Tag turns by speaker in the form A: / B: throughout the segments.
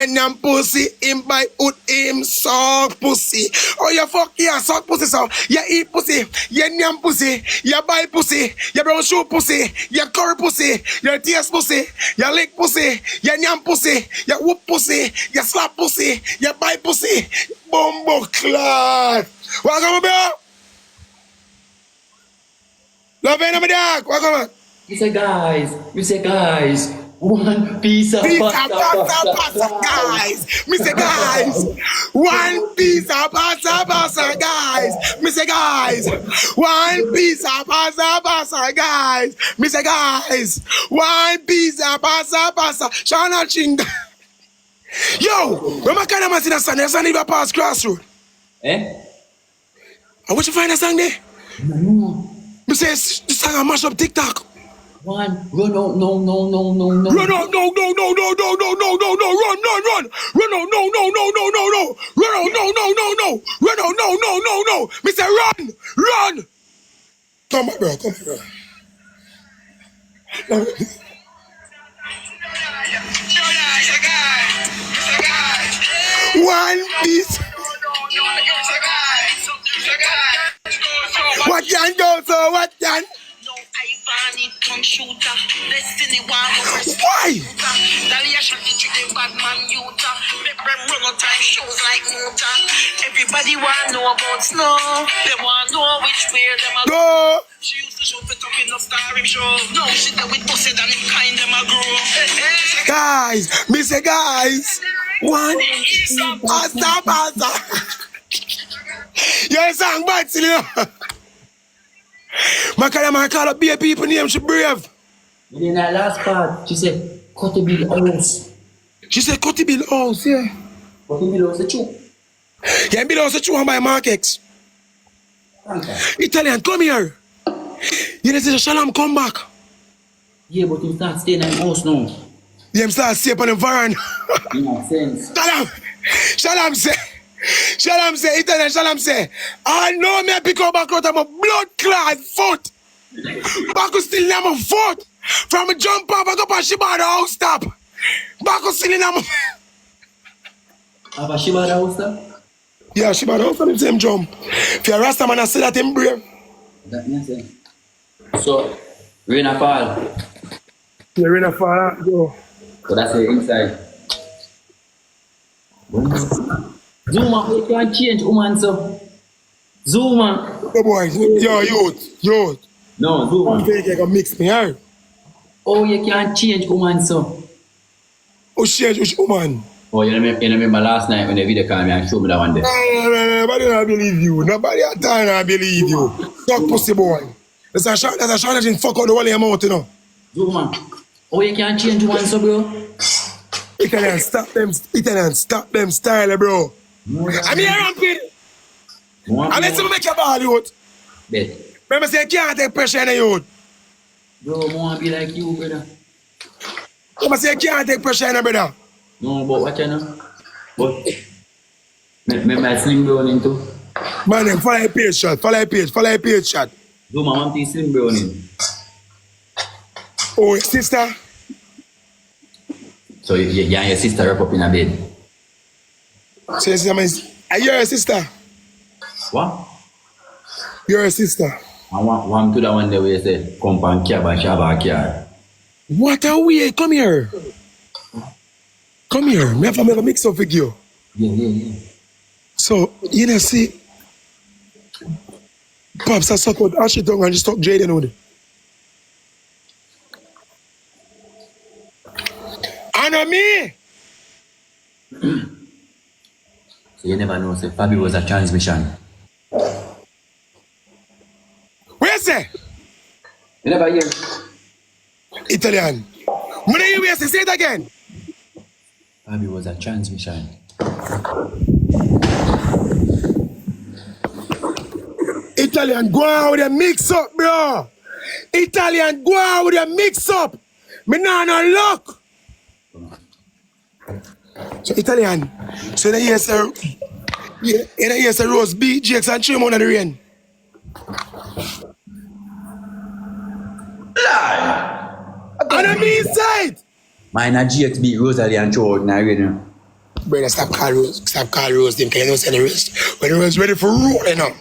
A: Nyam pussy, him buy out him suck pussy. Oh, you fuck yeah, suck pussy so. You eat pussy, you nyam pussy, you buy pussy, you brown shoe pussy, you curry pussy, you taste pussy, you lick pussy, you nyam pussy, you whoop pussy, you slap pussy, you buy pussy. Bumbo clot. Welcome, bro. Love you, my dog. Welcome.
B: We say guys, one piece of pasta,
A: guys. Me say guys, one piece of pasta, guys. Me say guys, one piece of pasta, guys. Me say guys, one piece of pasta. Shana Chinga. Yo, when my kind of man see that song, that song even pass crossroad.
B: Eh?
A: I want you find that song there.
B: No.
A: Me say this song I mash up TikTok.
B: One, run out, no.
A: Run out, no, run, run out, no. Run out, no. Me say run. Come back, bro. One piece. What can go, so what can? Why?
C: Everybody want to know about Snow. They want to know which way them a
A: go.
C: She used to show it up in the starring show. No, she did with pussy and him kind them a grow.
A: Guys, me say guys. One. Pasta. You're song bad, you know. My call up be people name, she brave.
B: In that last part, she said, Cutty Bill House.
A: She said, Cutty Bill House, yeah.
B: Cutty Bill House, the true.
A: Yeah, Bill House, the true one by Markex.
B: Okay.
A: Italian, come here. You know, say, Shalom, come back.
B: Yeah, but you start staying in the house now.
A: Yeah, I'm start staying on the van.
B: Yeah, sense.
A: Shalom say, Italian, Shalom say, I know me pick up back out of my blood clot foot. Back still in my foot. From a jump up, I go past Shibada house stop. Back still in my
B: Have a Shibada house stop?
A: Yeah, Shibada house on the same jump. If you're a Rasta man, I say that him brave.
B: That makes sense. So, rain a fall.
A: Yeah, rain a fall, go.
B: So that's the inside. Zuma, you can't change woman, so. Zuma.
A: Hey boy, yo, youth.
B: No, Zuma.
A: You can mix me here.
B: Oh, you can't change woman, so.
A: Oh, change which woman?
B: Oh, you remember last night when the video called me and showed me that one day?
A: Nobody don't believe you. Nobody at time don't believe you. Suck pussy boy. There's a shot that didn't fuck out the whole of your mouth, you know.
B: Zuma. Oh, you can't change woman, so, bro.
A: Italian, stop them style, bro. I'm here ramping. Unless you make your ball, youth.
B: Bet.
A: Remember, say you can't take pressure in the youth.
B: Bro, I want to be like you, brother.
A: Remember, say you can't take pressure in the brother.
B: No, but what you know? But, me my slim brown into.
A: Man, follow your page shot.
B: Zuma, want to slim brown in.
A: Oh, sister.
B: So you and your sister wrap up in a bed?
A: So you see, are you a sister?
B: What?
A: You're a sister.
B: I want to that one day where you say, come and care Shaba care.
A: What a way. Come here. Me have a mix up with you.
B: Yeah.
A: So, you know, see, Pops, I suck out Ashley tongue and just talk Jaydenn with it. And me.
B: So you never know, say Fabi was a transmission.
A: Where say?
B: You never hear?
A: Italian. When you hear say it again?
B: Fabi was a transmission.
A: Italian, go out with a mix up, bro. Italian, go out with a mix up. Me nah no luck. So Italian, so you hear say, Rose B, Jakes and Trim under the rain.
B: Lie!
A: And I mean inside.
B: Mine a GX beat Rosalie and throw out in the rain.
A: Brother, stop call Rose them, because you know say the rest. When the rest ready for roll, you know.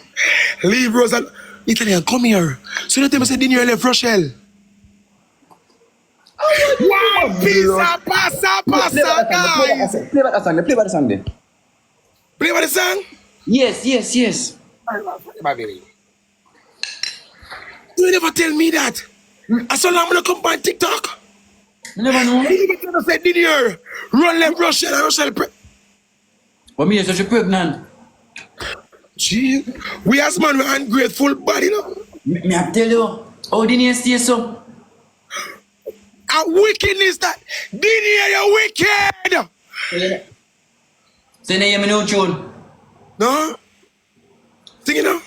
A: Leave Rose and Italian, come here. So you tell me say dinner left Rochelle. Wow, pizza, pasta, guys.
B: Play back the song. Play back the song then.
A: Play by the song?
B: Yes.
A: You never tell me that. I saw I'm gonna come by TikTok.
B: You never know.
A: You never tell us that dinner. Run left Rochelle and Rochelle.
B: But me is such a pregnant.
A: Gee, we as man with ungrateful body, you know.
B: Me I tell you, how did you stay so?
A: A wickedness that dinner, you wicked.
B: Say na me no tune.
A: No? Sing it now.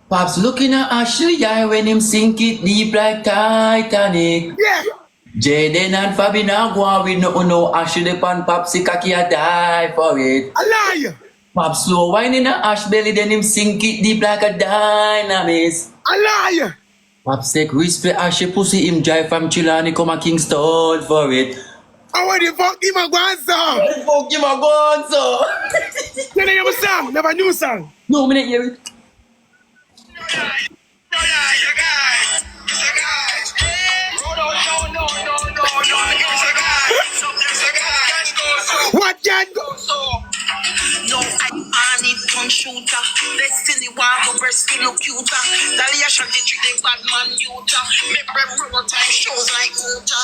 B: Pops looking at Ashley eye when him sink it deep like Titanic.
A: Yeah.
B: Jaydenn and Fabi now go on with no Ashley pan Popsy cocky a die for it.
A: A lie.
B: Pop slow wine in a ash belly then him sink it deep like a dynamite.
A: A lie.
B: Pop take risk for Ashley pussy him drive from Chilani come a Kingston for it.
A: How the fuck him a go on song?
B: What the fuck him a go on so?
A: You never hear a song? Never new song?
B: No, me not hear it.
A: What can go?
C: No, I need one shooter. Destiny want go breast feel look cuter. Dalia shot the trick the bad man youta. Make them roll time shows like Muta.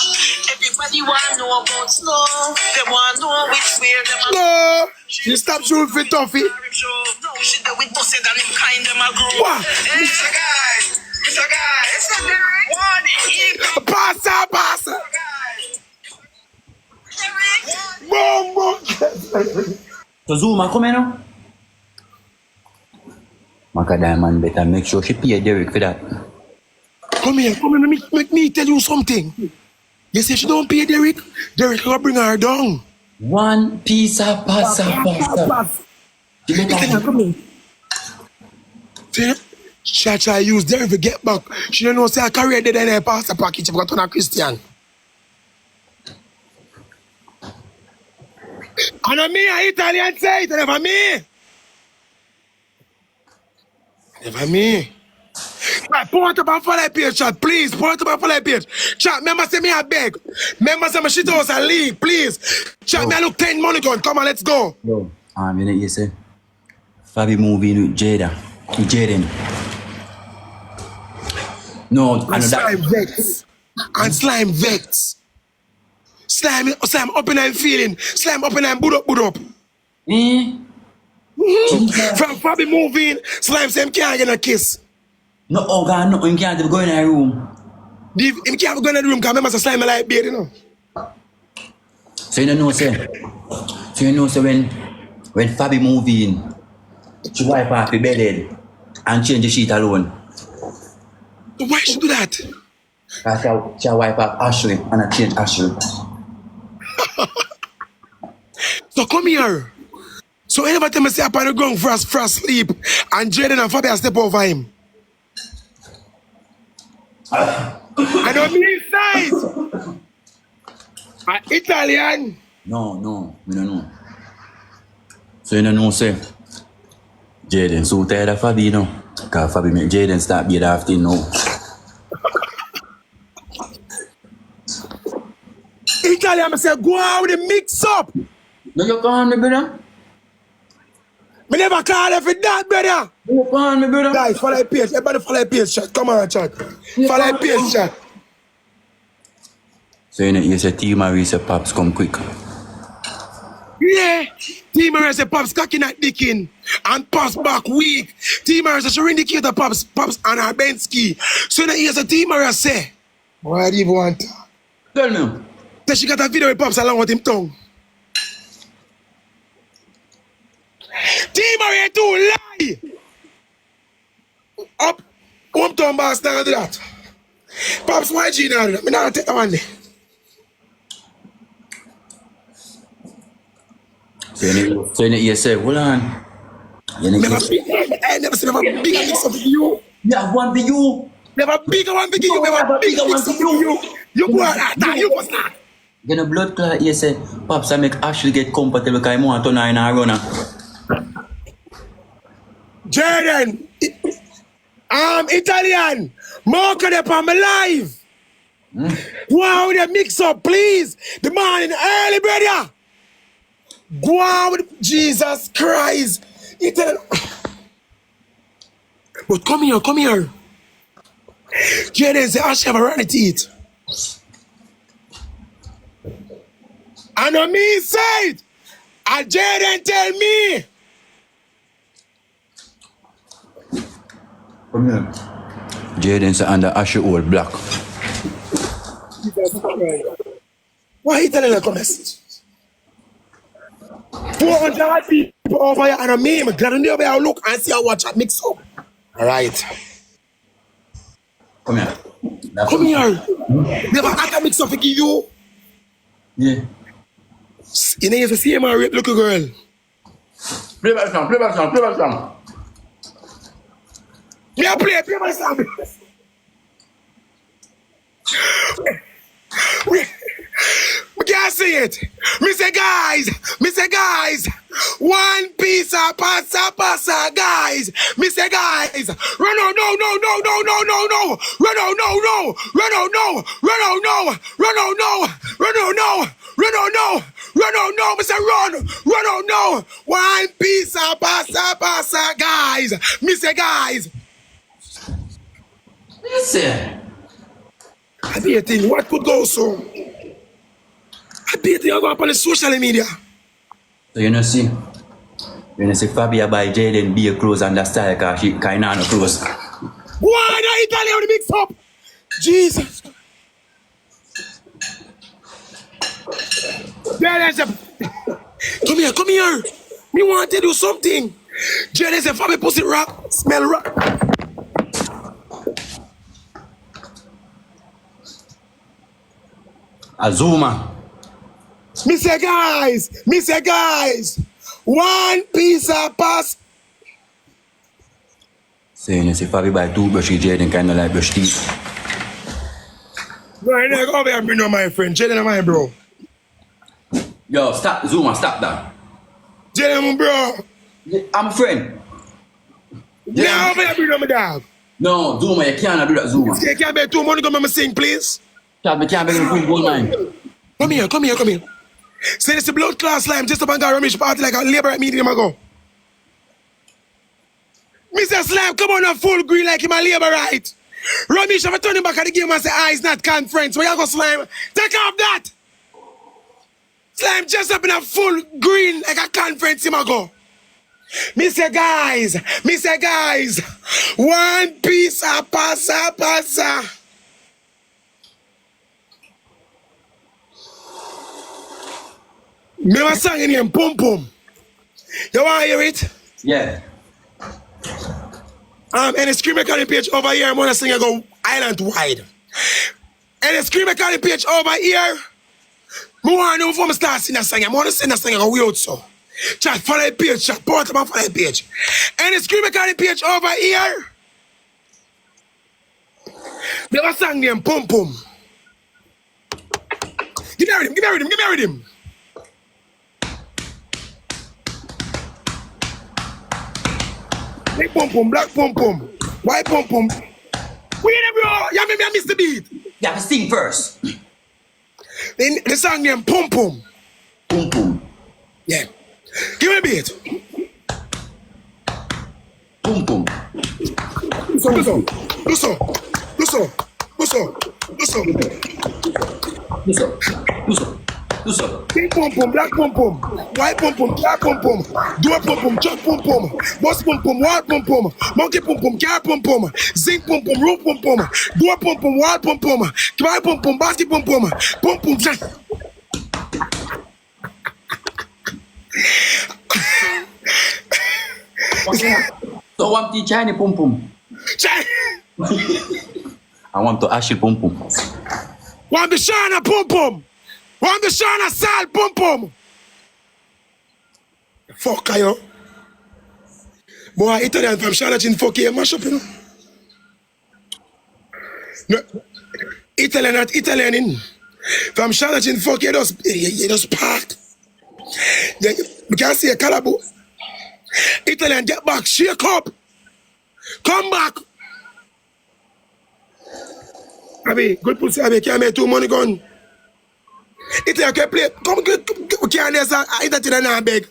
C: Everybody want know about snow. They want know which way them a
A: No. You stop shooting for Toffee.
C: No, shit that we busted and him kind them a grow.
A: What?
C: It's a guy. It's a guy. It's a guy. One hip.
A: Passa. Boom.
B: So Zuma come here now. Maka Diamond better make sure she pay Derrick for that.
A: Come here, make me tell you something. You say she don't pay Derrick will bring her down.
B: One piece of pasta.
A: Come here. See, she try use Derrick to get back. She don't know say her career dead in her pasta package. She got on a Christian. And me, an Italian say it, never me. Never me. Right, pour it up and follow page, chat, please. Pour it up and follow page. Chat, remember say me I beg. Remember say my shit house and leave, please. Chat, me I look 10 money gun. Come on, let's go.
B: Yo, you know you say Fabi moving with Jaydenn. No, I know
A: And slime
B: that.
A: vex. And slime vex. Slime up and I'm feeling. Slime up and I'm boot up. From Fabi moving, slime say him can't get a kiss.
B: No, oh God, no, you can't go in a room.
A: Him can't go in the room because remember say slime like beard, you know.
B: So you know say when Fabi move in, she wipe off the bed and change the sheet alone.
A: Why should do that?
B: She wipe off Ashley and I change Ashley.
A: So come here. So anyone tell me say up on the ground for a sleep and Jaydenn and Fabi step over him. I don't mean size. Italian.
B: No, we don't know. So you don't know say Jaydenn so tired of Fabi, you know. Because Fabi make Jaydenn start being after now.
A: Italian, I say go out with the mix up.
B: No, you call me, brother?
A: Me never call her for that, brother.
B: You call me, brother?
A: Guys, follow the page. Everybody follow the page, chat. Come on, chat. Follow the page, chat.
B: So you say T Marie say Pops come quick.
A: Yeah. Team Marie say Pops cocking at Dickin and Pops back weak. Team Marie say she indicate the Pops and her Bensky. So now here's a Team Marie say, why do you want her?
B: Tell me.
A: So she got a video with Pops along with him tongue. Team Marie too lie. Up, hometown boss now do that. Pops, why G now do that? Me now take that one there.
B: So you say, hold on. I
A: never seen a bigger mix up with you.
B: You have one for you.
A: Never bigger one bigger you. Never bigger mix up with you. You go on that. You go start.
B: Get a blood clot, you say, Pops, I make Ashley get comfortable because I want to turn her in a runner.
A: Jaydenn, Italian, mark it up on my live. Go on with the mix up, please. The morning early, brother. Go on with Jesus Christ. Italian. But come here. Jaydenn say, I should have a run teeth. I know me say it. And Jaydenn tell me.
B: Come here. Jaydenn say under Ashley old black.
A: Why he telling like a message? 400 people over here and a meme. Glad you never look and see how watch that mix up. Alright.
B: Come here.
A: Come here. Never had a mix up to give you.
B: Yeah.
A: You know, you see my rape little girl.
B: Play my song.
A: Yeah, play my song. We can't see it. Me say guys, one piece of pasta, guys. Me say guys, run on, no. Me say run on, no. One piece of pasta, guys. Me say guys.
B: Listen.
A: I be a thing. What could go so? I be a thing. I go up on the social media.
B: So you know see Fabia buy Jaydenn be a clothes and that style because she kind of no clothes.
A: Why the Italian with the mix up? Jesus. Come here. Me want to do something. Jaydenn say Fabia pussy rock, smell rock.
B: Azuma.
A: Me say guys, one piece of pass.
B: Saying you see Fabia buy toothbrush, Jaydenn kind of like brush teeth.
A: No, I never go over and bring on my friend. Jaydenn my bro.
B: Yo, stop, Zuma, stop that.
A: Jaydenn bro.
B: I'm a friend.
A: Yeah, over and bring on my dog.
B: No, Zuma, you can't do that, Zuma.
A: You can't bet 2 money come and sing, please.
B: We can't beg him to gold mine.
A: Come here. Say this is blood class slime just up and got Ramesh party like a labor at meeting him ago. Mr. Slime, come on a full green like him a labor right. Ramesh, if I turn him back at the game and say, he's not conference, where you go, Slime? Take off that! Slime just up in a full green like a conference him ago. Me say guys, one piece of pasa. Me was singing him Pum Pum. You want to hear it?
B: Yeah.
A: And the screen recording page over here, I'm gonna sing I go island wide. And the screen recording page over here, I want to know before I start singing that song. I'm gonna sing that song I go weird so. Chat follow the page, chat port up and follow the page. And the screen recording page over here, they was singing him Pum Pum. Give me a rhythm. Big pum pum, black pum pum, white pum pum. Wait a bro, you make me miss the beat.
B: You have to sing first.
A: Then the song name Pum Pum.
B: Pum Pum.
A: Yeah. Give me a beat.
B: Pum Pum.
A: Do so. Big pum pum, black pum pum, white pum pum, black pum pum, door pum pum, chuck pum pum, bus pum pum, wall pum pum, monkey pum pum, car pum pum, zinc pum pum, roof pum pum, door pum pum, wall pum pum, car pum pum, basket pum pum, pum pum, jack.
B: So I want the China pum pum. I want to Ashley pum pum.
A: Want the Shana pum pum. Want the Shana Sal pum pum. Fuck you. Boy, Italian from Charlotte in fuck you mash up, you know. No, Italian not Italian in. From Charlotte in fuck, you just park. We can see a caliber. Italian, get back, shake up. Come back. Abi, good pussy, Abi, can't make 2 money gun. Italian can play. Come, we can't answer. I ain't that in a beg.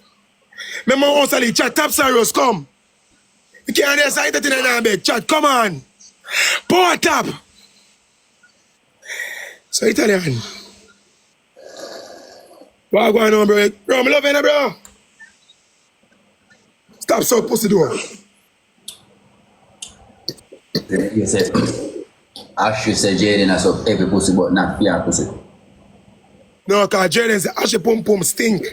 A: Remember, also, chat, tap serious, come. We can't answer. I ain't that in a beg. Chat, come on. Power tap. So, Italian. What going on, bro? Bro, I'm loving it, bro. Stop so pussy door.
B: You said, Ashley said Jaydenn has up every pussy but not fear pussy.
A: No, because Jaydenn said Ashley pum pum stink.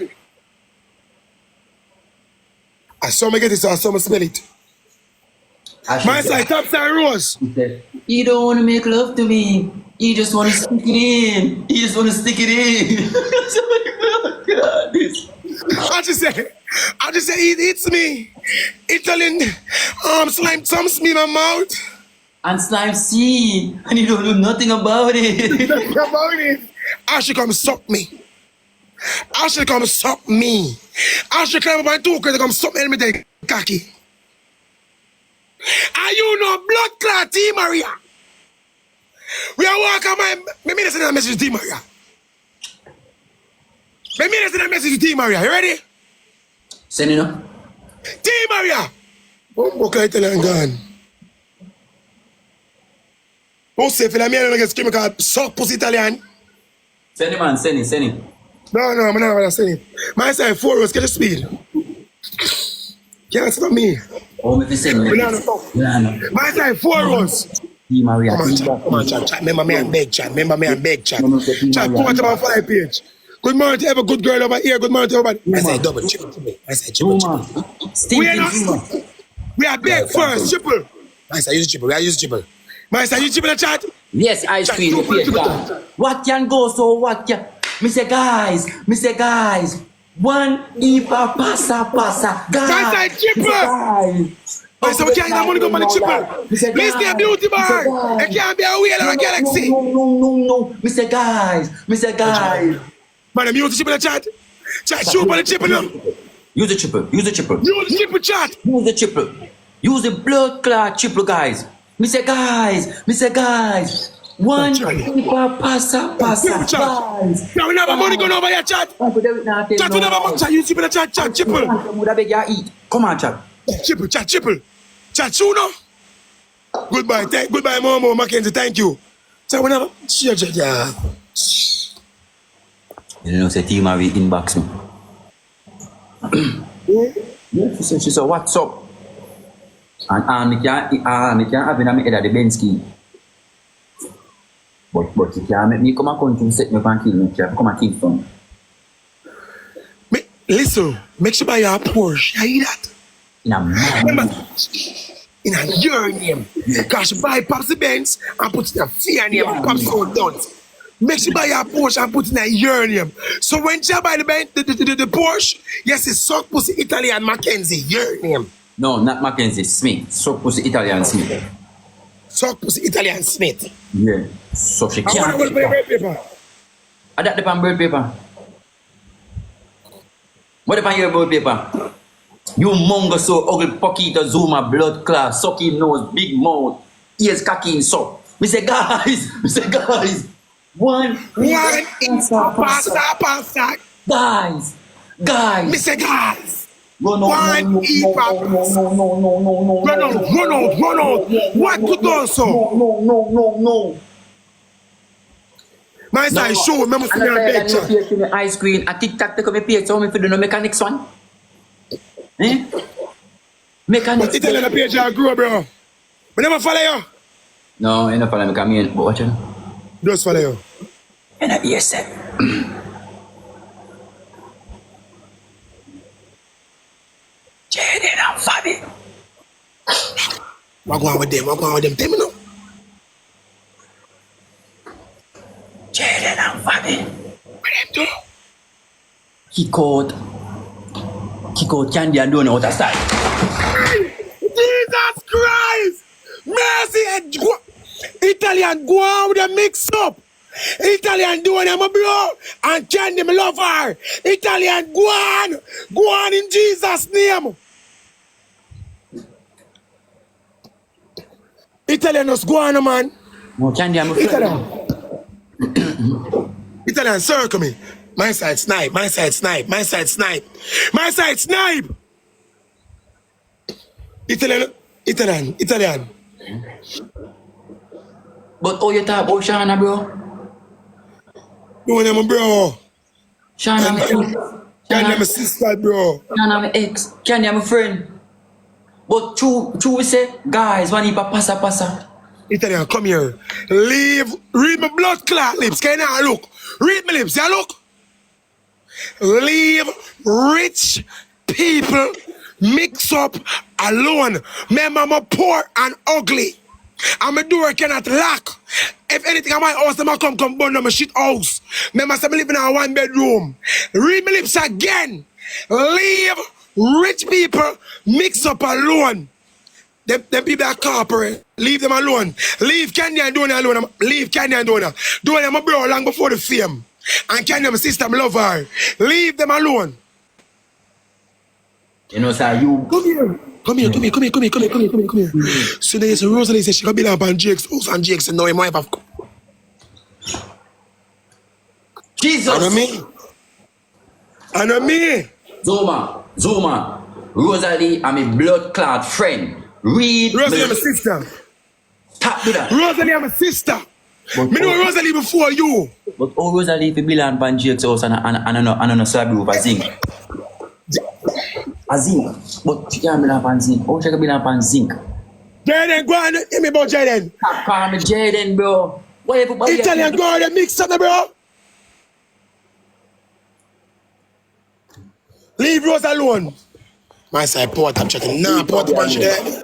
A: I saw me get it, so I saw me smell it. My side, top side rose.
B: He said, you don't want to make love to me. You just want to stick it in. You just want to stick it in. Oh God, this.
A: I just say it's me. Italian slime thumps me in my mouth.
B: And slime see, and you don't do nothing about it.
A: Nothing about it. Ashley come suck me. Ashley come suck me. Ashley climb up my two because they come suck me and me take cocky. And you know blood clot T Maria. We are walking my me send a message to T Maria. Me send a message to T Maria. You ready?
B: Send it up.
A: T Maria. Bumbo Italian gone. Don't say for me I don't get screaming called suck pussy Italian.
B: Send it, man. Send it.
A: No, I'm not gonna send it. My side 4 rows, get the speed. Can't stop me.
B: Oh, me fi send it.
A: No. My side 4 rows.
B: T Maria.
A: Come on, chat. Remember me and beg chat. Chat, come on to my 5 page. Good morning to every good girl over here. Good morning to everybody. I said double, triple. I said triple. We are big first, triple. I said use triple. My side use triple chat.
B: Yes, ice cream. What can go so what can... Mr. Guys. One Eva passa. Guys.
A: My side triple. I said we can't have money go for the triple. Please be a beauty bar. It can't be a wheel or a galaxy.
B: No. Mr. Guys.
A: Man, I'm using triple chat. Chat, shoot on the triple now.
B: Use the triple.
A: Use the triple chat.
B: Use the triple. Use the blood clot triple, guys. Mr. Guys. One Eva passa. Guys.
A: Now we never money going over here, chat. Chat, we never money. Chat, use triple chat, triple.
B: Come on, chat.
A: Triple. Chat, shoot now. Goodbye, Momo Mackenzie, thank you. Chat, we never. Yeah.
B: You know, say T Marie inbox me. Yeah, she said, what's up? And me can't have in my head at the Bensky. But you can't make me come and country set me up and kill me. Come and kill from.
A: Listen, make sure buy your Porsche. You hear that? In your name. Because you buy Popsy Benz and put it in fear name and Popsy so done. Make sure buy your Porsche and put it in your name. So when you buy the Porsche, yes, it's Suck Pussy Italian Mackenzie, your name.
B: No, not Mackenzie, Smith. Suck Pussy Italian Smith.
A: Suck Pussy Italian Smith.
B: Yeah. So she can't.
A: I want to put bird paper.
B: I got the pan bird paper. What if I hear bird paper? You mongo so ugly pocket Zuma blood class, sucking nose, big mouth, ears cocky and so. We say guys. One pasta. Guys.
A: Me say guys.
B: Run out.
A: What could do so?
B: No.
A: My side show, remember to me on picture.
B: Ice cream, a TikTok take me page, so me for the mechanics one. Mechanics.
A: But Italian on the page I grew, bro. We never follow you.
B: No, I never follow me, come in, but watch it.
A: Just follow you.
B: And I hear said. Jaydenn and Fabi.
A: What going on with them? Tell me now.
B: Jaydenn and Fabi.
A: What them do?
B: Kick out candy and don't know what to start.
A: Jesus Christ! Mercy and Italian go on with the mix up. Italian doing him, bro. And Candy, me love her. Italian, go on. Go on in Jesus' name. Italian, just go on, man.
B: No, Candy, I'm a friend.
A: Italian, circle me. My side snipe, my side snipe, my side snipe. My side snipe. Italian.
B: But oh, you talk about Shana, bro?
A: No, I'm bro.
B: Shana, my ex.
A: Candy, my sister, bro.
B: Shana, my ex. Candy, I'm a friend. But true we say, guys, when you passa.
A: Italian, come here. Read my blood clot lips. Can you look? Read my lips, you look? Leave rich people mix up alone. My mama poor and ugly. And my door cannot lock. If anything, I might house them come burn down my shit house. Remember, I'm living in a 1-bedroom. Read my lips again. Leave rich people mix up alone. Them people are corporate. Leave them alone. Leave Candy and Dona alone. Leave Candy and Dona. Dona, my bro, long before the fame. And Candy, my sister, I love her. Leave them alone.
B: You know, sir, you...
A: Come here. So there's Rosalie says she can be up on Jake's house and Jake said no, he might have come.
B: Jesus!
A: I know me.
B: Zouma. Rosalie, I'm a blood clot friend. Read.
A: Rosalie, I'm a sister.
B: Stop do that.
A: Rosalie, I'm a sister.
B: But
A: me know Rosalie before you.
B: But oh, Rosalie, if you be on Jake's house and I know slab roof, I zinc. But she can't be on zinc. Oh, she can be on zinc.
A: Jaydenn, go on, hear me about Jaydenn.
B: Stop calling me Jaydenn, bro. Why everybody
A: Italian, go on, mix up, bro. Leave Rose alone. My side, port, I'm checking. Nah, port, man, she there.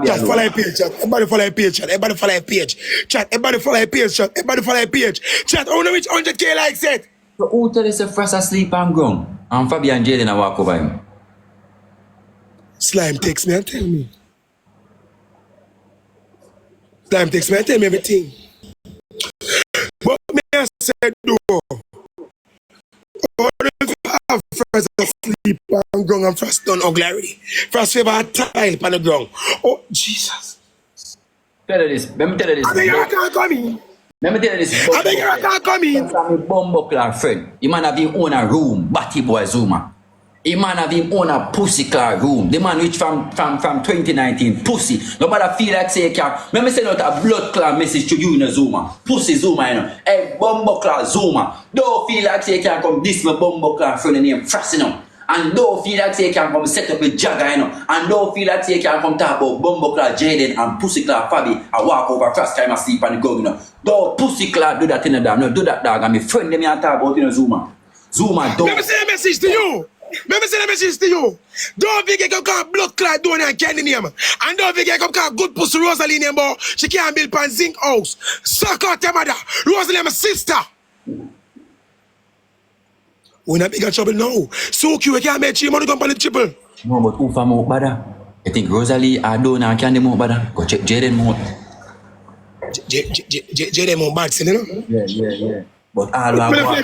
A: Just follow her page, chat. Everybody follow her page, chat. Everybody follow her page. Chat, everybody follow her page, chat. Everybody follow her page. Chat, I want to reach 100K likes it.
B: So who tell us if Frost asleep on ground? And Fabian and Jaydenn walk over him.
A: Slime takes me and tell me. Slime takes me and tell me everything. But me I said, no. Or if you have Frost asleep on ground and Frost done ugly already. Frost favor a tile on the ground. Oh, Jesus.
B: Tell her this. Let me tell her this.
A: I think you can't come in.
B: Let me tell you this.
A: I think you can't come in.
B: I'm a bumbuckler friend. He man have him own a room, Batty Boy Zouma. He man have him own a pussy car room. The man which from 2019, pussy. Nobody feel like say, let me send out a blood clot message to you in a Zouma. Pussy Zouma, you know. Hey, bumbuckler Zouma. Don't feel like say, can come this my bumbuckler friend named Frost, you know. And don't feel like say, can come set up a Jagger, you know. And don't feel like say, can come talk about bumbuckler Jaydenn and pussy clot Fabi and walk over Frost time and sleep on the ground, you know. Don't pussy clot do that in the dog. No, do that dog. And my friend, let me talk about in a Zouma. Zouma, don't.
A: Let me send a message to you. Don't think you can call blood clot down and Candy name. And don't think you can call good pussy Rosalie name, but she can't build pan zinc house. Suck out your mother. Rosalie, my sister. We're in a bigger trouble now. So cute, we can't make you money come on the triple.
B: No, but who for more bada? I think Rosalie, I don't know, Candy more bada. Go check Jaydenn more.
A: Jaydenn more bad, you know?
B: Yeah. But all I
A: go on.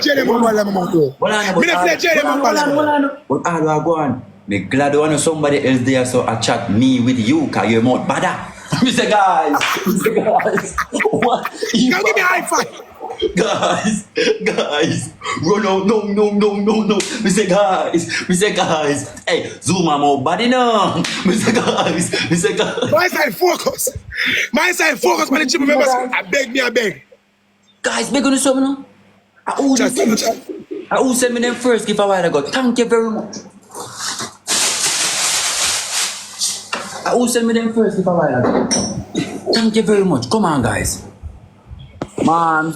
B: But all I go on. Me glad one somebody else there so I chat me with you cause you're more bada. Mr. Guys. What?
A: Come give me a high five.
B: Guys. Run out. No. Mr. Guys. Hey, Zouma more body now. Mr. Guys.
A: My side focus. My chip members. I beg.
B: Guys, beg on something now. I will send me them first give a while ago. Thank you very much. I will send me them first give a while ago. Thank you very much. Come on, guys. Man.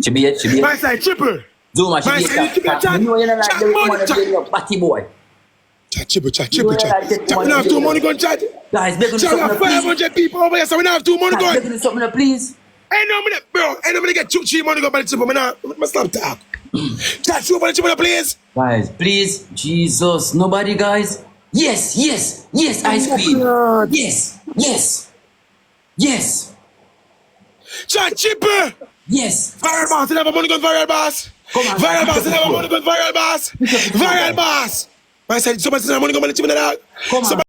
B: She be it.
A: My side triple.
B: Zouma, she be it. You know you're not like the woman to your party boy.
A: Chat. We don't have too money going chat.
B: Guys, beg on something,
A: 500 people over here, so we don't have too money going.
B: Beg on something, please.
A: Ain't no minute, bro. Ain't no minute get 2 money go by the triple. I'm stop talk. Chat, you over the triple, please. Guys,
B: please. Jesus. Nobody, guys. Yes. Ice cream. Yes.
A: Chat, triple.
B: Yes.
A: Viral boss, you never money gun viral boss.
B: Come on,
A: Viral
B: guys.
A: boss, you never money gun viral boss. Viral boss. I said, somebody said money gun money chip in the dog.
B: Come on.